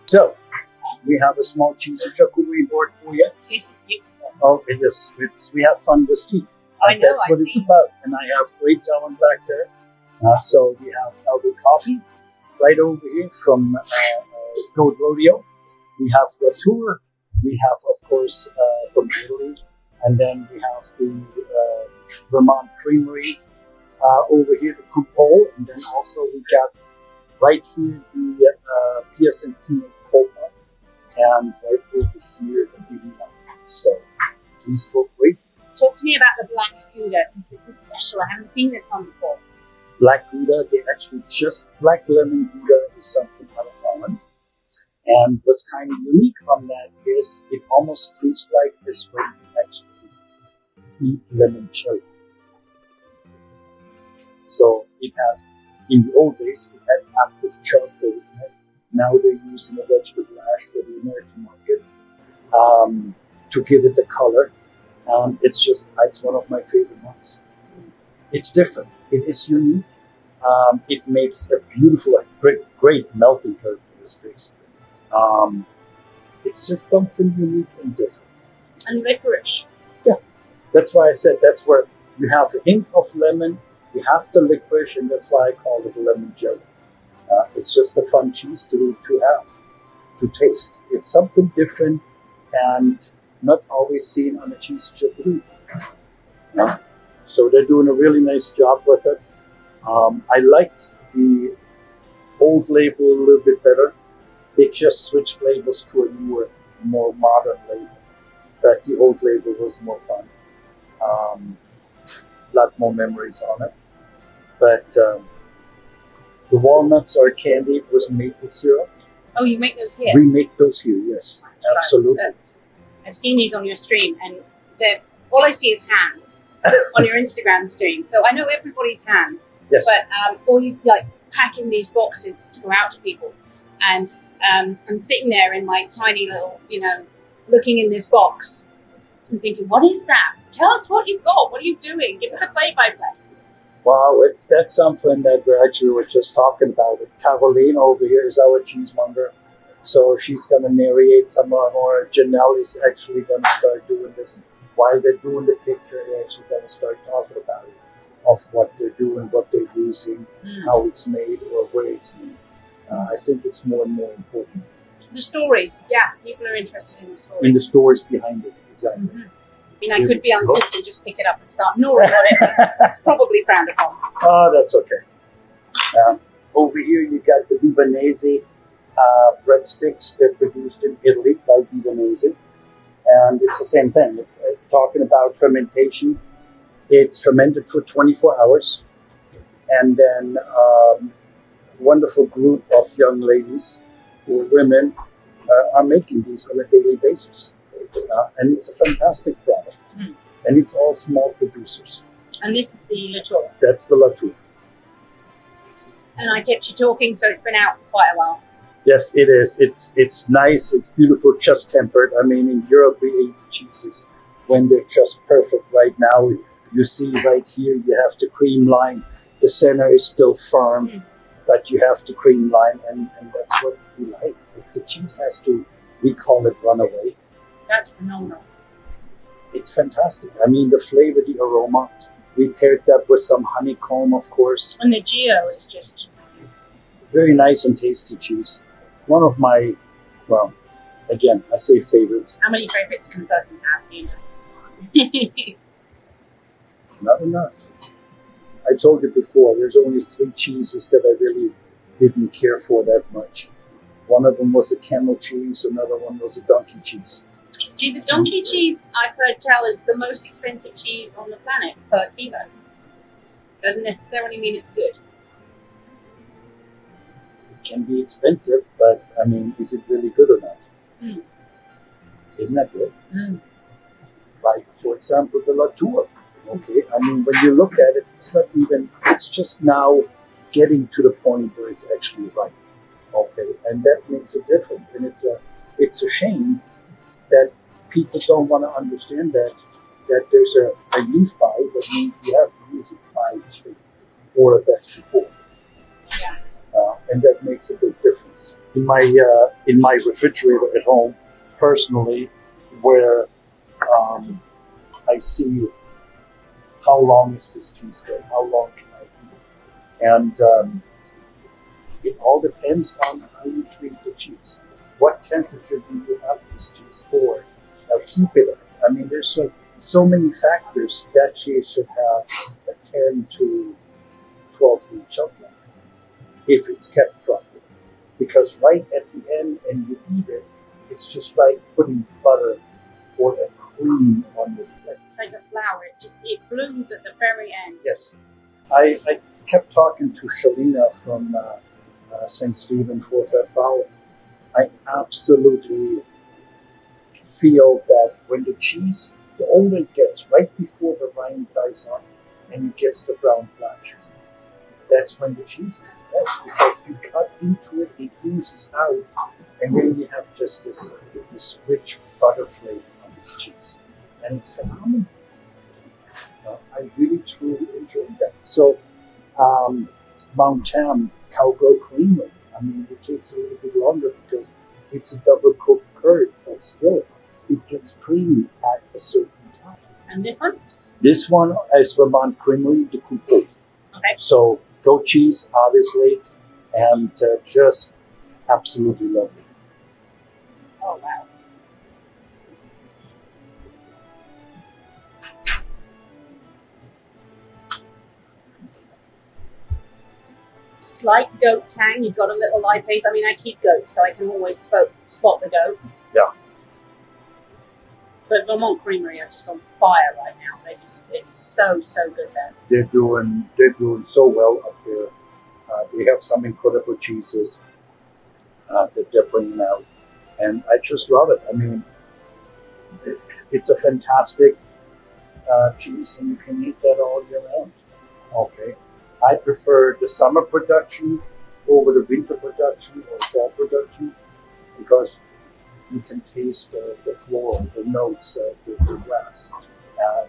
So, we have a small cheese and charcuterie board for you. This is beautiful. Oh, it is. We have fun with cheese. I know, That's I what see. it's about. And I have great talent back there. So we have Cowboy Coffee right over here from Goat Rodeo. We have Latour. We have, of course, from Italy. And then we have the Vermont Creamery over here, the Coupole. And then also we got right here the Piacentino Copa. And right over here the Divina. So please feel free. Talk to me about the black Gouda, because this is special. I haven't seen this one before. Black Gouda, they actually just black lemon Gouda is something out of Holland. And what's kind of unique on that is it almost tastes like this when you actually eat limoncello. So it has, in the old days, it had active charcoal in it. Now they're using a vegetable ash for the American market to give it the color. It's one of my favorite ones. It's different. It is unique. It makes a beautiful, great melting characteristics. It's just something unique and different. And licorice. Yeah, that's why I said that's where you have a hint of lemon, you have the licorice, and that's why I call it lemon jelly. It's just a fun cheese to have, to taste. It's something different and not always seen on a cheese charcuterie. So they're doing a really nice job with it. I liked the old label a little bit better. They just switched labels to a newer, more modern label. But the old label was more fun. A lot more memories on it. But the walnuts are candied with maple syrup. Oh, you make those here? We make those here, yes. Absolutely. I've seen these on your stream, and all I see is hands on your Instagram stream. So I know everybody's hands. Yes. But all you like packing these boxes to go out to people, and I'm sitting there in my tiny little, looking in this box and thinking, what is that? Tell us what you've got. What are you doing? Give us the play-by-play. Wow, that's something that we were just talking about. Caroline over here is our cheesemonger. So she's going to narrate some more. Janelle's actually going to start doing this. While they're doing the picture, they're actually going to start talking about it, of what they're doing, what they're using, how it's made, or where it's made. I think it's more and more important. The stories, yeah, people are interested in the stories. In the stories behind it, exactly. Mm-hmm. I mean, I could be uncooked and just pick it up and start gnawing on it, but it's probably frowned upon. Oh, that's okay. Over here, you got the Vivanese breadsticks. They're produced in Italy by Vivanese. And it's the same thing. It's talking about fermentation. It's fermented for 24 hours. And then a wonderful group of young ladies or women are making these on a daily basis. And it's a fantastic product. And it's all small producers. And this is the Latour. That's the Latour. And I kept you talking, so it's been out for quite a while. Yes, it is. It's nice. It's beautiful, just tempered. I mean, in Europe, we eat the cheeses when they're just perfect. Right now, you see right here, you have the cream line. The center is still firm, but you have the cream line, and that's what we like. If the cheese has to, we call it runaway. That's phenomenal. It's fantastic. I mean, the flavor, the aroma. We paired that with some honeycomb, of course. And the Gio is just very nice and tasty cheese. One of my, well, again, I say favorites. How many favorites can a person have, Not enough. I told you before, there's only 3 cheeses that I really didn't care for that much. One of them was a camel cheese, another one was a donkey cheese. See, the donkey cheese, I've heard tell, is the most expensive cheese on the planet per kilo. Doesn't necessarily mean it's good. It can be expensive, but I mean, is it really good or not? Isn't that good? Like, for example, the Latour. Okay, I mean, when you look at it, it's not even, it's just now getting to the point where it's actually right. Okay, and that makes a difference. And it's a shame that people don't want to understand that there's a use by, that means you have to use it by or a best before. Yeah. And that makes a big difference. cheese. In my refrigerator at home, personally, where I see how long is this cheese good, how long can I eat it, and it all depends on how you treat the cheese. What temperature do you have this cheese for? Now keep it at. I mean, there's so many factors that cheese should have a 10 to 12 week shelf life if it's kept properly. Because right at the end, and you eat it, it's just like putting butter or a cream on your plate. It's like a flower. It blooms at the very end. Yes. I kept talking to Shalina from St. Stephen for Fair Flower. I absolutely feel that when the cheese, the older it gets, right before the rind dies off and it gets the brown flashes, that's when the cheese is the best, because you cut into it, it oozes out, and then you have just this rich butter flavor on this cheese. And it's phenomenal. I really, truly enjoyed that. So, Mount Tam Cowgirl Creamery, I mean, it takes a little bit longer because it's a double cooked curd, but still, it gets creamy at a certain time. And this one? This one is Vermont Creamery de Coupeau. Okay. So, goat cheese, obviously, and just absolutely lovely. Oh, wow. Slight goat tang. You've got a little lipase. I mean, I keep goats, so I can always spot the goat. Yeah. But Vermont Creamery are just on fire right now. It's so good there. They're doing so well up there. They have some incredible cheeses that they're bringing out, and I just love it. I mean, it's a fantastic cheese, and you can eat that all year round. Okay. I prefer the summer production over the winter production or fall production because you can taste the floral, the notes, the grass.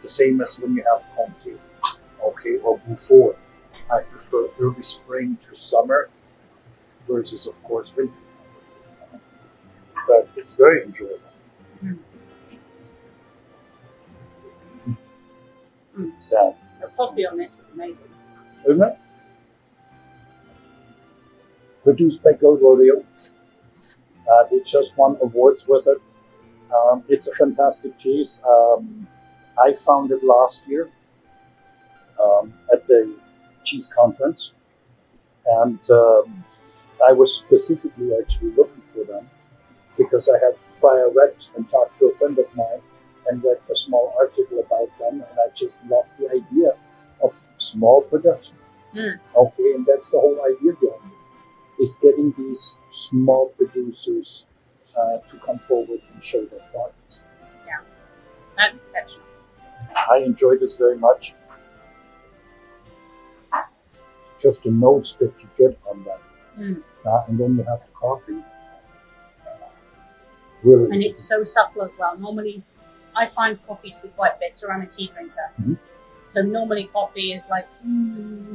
The same as when you have Comté, okay, or Beaufort. I prefer early spring to summer versus, of course, winter. But it's very enjoyable. So, The coffee on this is amazing. isn't it? Produced by Gold Rodeo. They just won awards with it. It's a fantastic cheese. I found it last year at the cheese conference, and I was specifically actually looking for them because I had prior read and talked to a friend of mine and read a small article about them, and I just loved the idea of small production. Okay, and that's the whole idea behind it, is getting these small producers to come forward and show their products. Yeah, that's exceptional. I enjoy this very much. Just the notes that you get on that. And then you have the coffee. Really. And it's so subtle as well. Normally, I find coffee to be quite bitter. I'm a tea drinker. So normally coffee is like,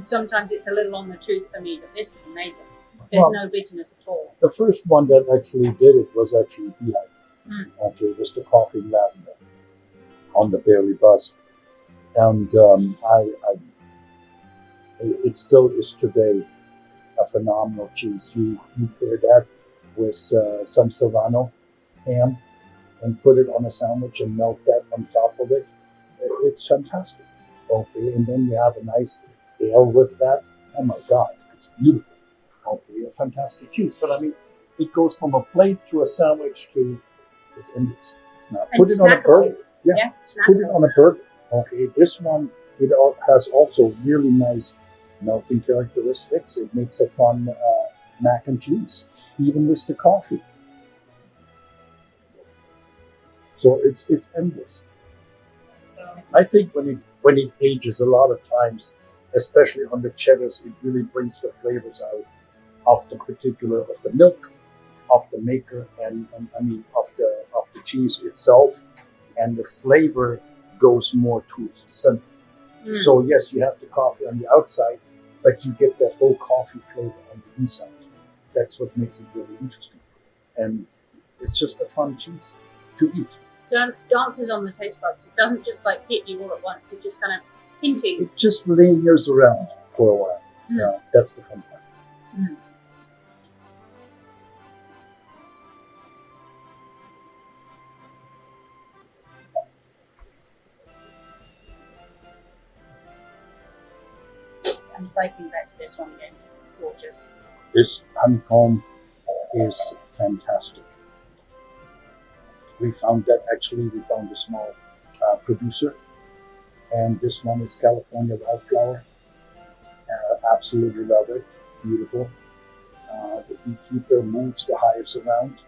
sometimes it's a little on the tooth for me, but this is amazing. There's no bitterness at all. The first one that actually did it was actually Beehive. Okay, it was the coffee lavender on the Berry Bust. And it still is today a phenomenal cheese. You pair that with some Serrano ham and put it on a sandwich and melt that on top of it. It's fantastic. Okay, and then you have a nice ale with that. Oh my God, it's beautiful. Okay, a fantastic cheese. But I mean, it goes from a plate to a sandwich to it's endless. Now And put it on a burger. Yeah, Put it on a burger. Okay, this one it has also really nice melting characteristics. It makes a fun mac and cheese, even with the coffee. So it's endless. So, I think when it ages, a lot of times, especially on the cheddars, it really brings the flavors out of the milk, of the maker, and I mean of the cheese itself, and the flavor goes more towards the center. So yes, you have the coffee on the outside, but you get that whole coffee flavor on the inside. that's what makes it really interesting. And it's just a fun cheese to eat. Dances on the taste buds. It doesn't just like hit you all at once. It just kind of hinting. It just lingers around for a while. Yeah, that's the fun part. Mm. I'm cycling back to this one again because it's gorgeous. This honeycomb is fantastic. We found a small producer, and this one is California wildflower. Absolutely love it. Beautiful. The beekeeper moves the hives around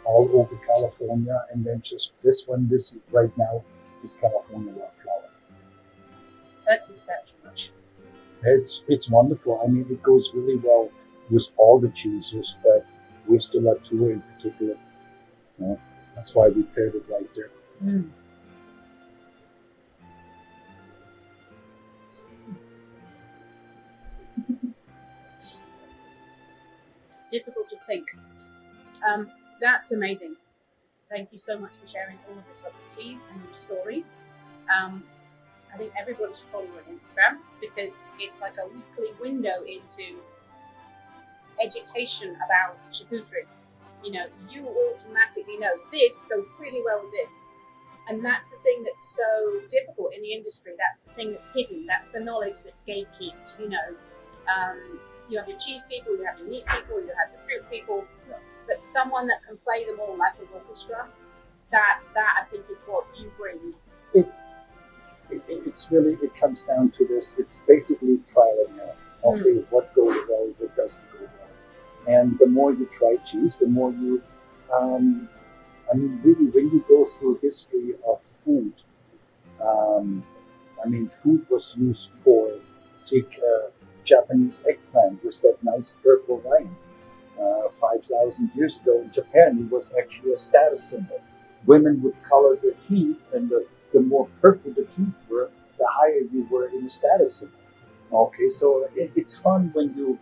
all over California, and then just this right now is California wildflower. That's exceptional. It's wonderful. I mean, it goes really well with all the cheeses, but with the Latour in particular. That's why we paired it right there. Mm. Difficult to think. That's amazing. Thank you so much for sharing all of this lovely teas and your story. I think everybody should follow you on Instagram because it's like a weekly window into education about charcuterie. You know, you automatically know this goes really well with this. And that's the thing that's so difficult in the industry. That's the thing that's hidden. That's the knowledge that's gatekept. You know, you have your cheese people, you have your meat people, you have the fruit people. But someone that can play them all like an orchestra, that I think is what you bring. It's really, it comes down to this. It's basically trial and error. Okay, what goes well, what doesn't go well. And the more you try cheese, the more you, really, when you go through history of food, food was used for, take Japanese eggplant with that nice purple rind. 5,000 years ago in Japan, it was actually a status symbol. Women would color their teeth, and the more purple the teeth were, the higher you were in the status symbol. Okay, so it's fun when you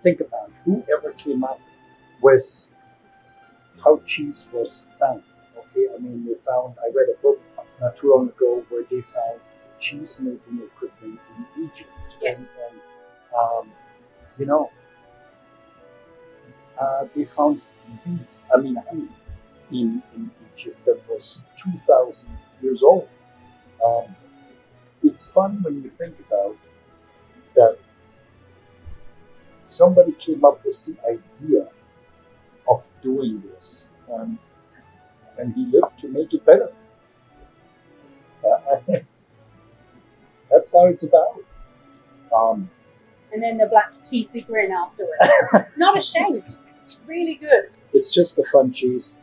think about whoever came up with how cheese was found. Okay, I read a book not too long ago where they found cheese making equipment in Egypt. Yes. And they found honey in Egypt that was 2,000 years old. It's fun when you think about that somebody came up with the idea of doing this, and he lived to make it better. That's how it's about. And then the black teethy grin afterwards. Not ashamed. It's really good. It's just a fun cheese.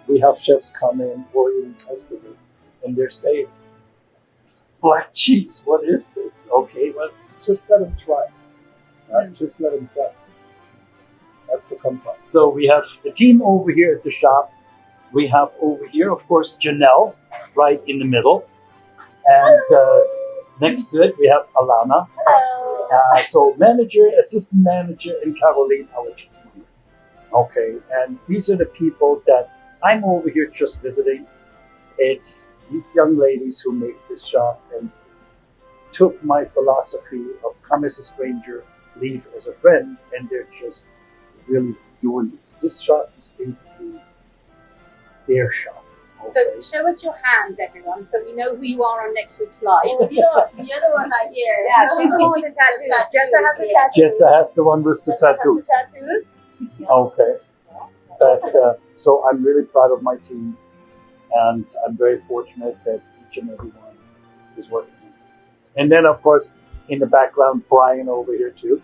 We have chefs come in or even customers, and they're saying, "Black cheese, what is this?" Okay, well, just let them try. Just let them try. That's the fun part. So we have the team over here at the shop. We have over here, of course, Janelle, right in the middle. And next to it, we have Alana. So manager, assistant manager, and Caroline, our chief. Okay, and these are the people that I'm over here just visiting. It's these young ladies who make this shop and took my philosophy of come as a stranger, leave as a friend, and they're just really doing this. This shop is basically their shop. Okay. So show us your hands, everyone, so we know who you are on next week's live. You're the one right here. Yeah, she's the one with the tattoos. Jessa has the tattoos. Jessa has the one with the tattoos. Okay. So I'm really proud of my team, and I'm very fortunate that each and every one is working. And then, of course, in the background, Brian over here too.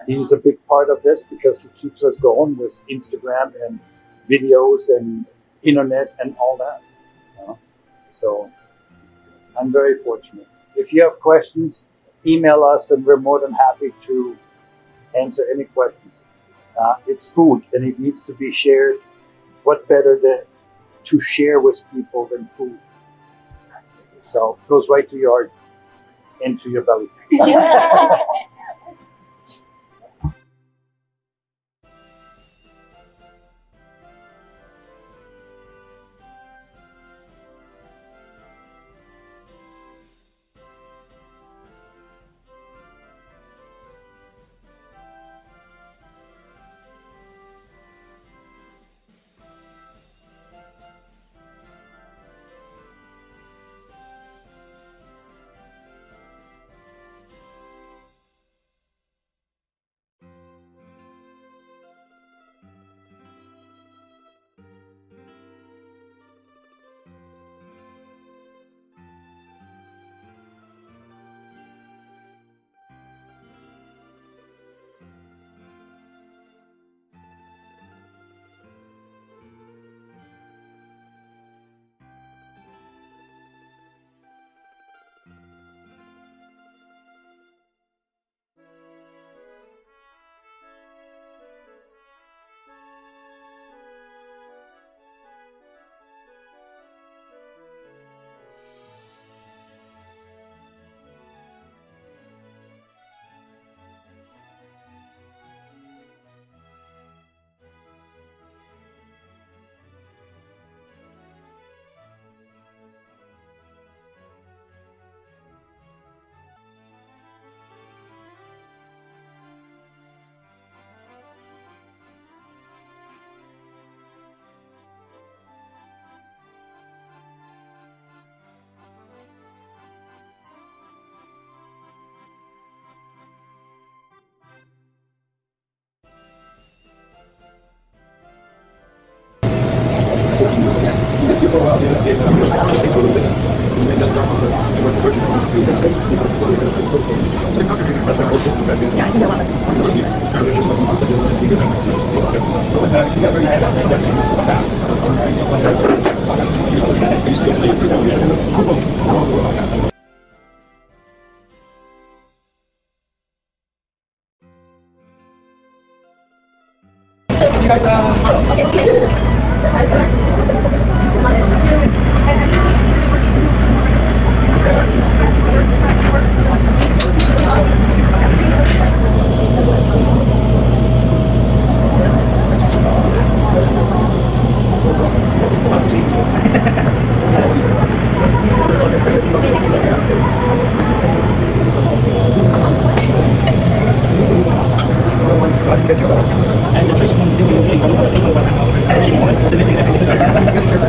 He's a big part of this because he keeps us going with Instagram and videos and internet and all that. So I'm very fortunate. If you have questions, email us and we're more than happy to answer any questions. It's food and it needs to be shared. What better to share with people than food? So it goes right to your heart and to your belly.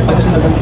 And the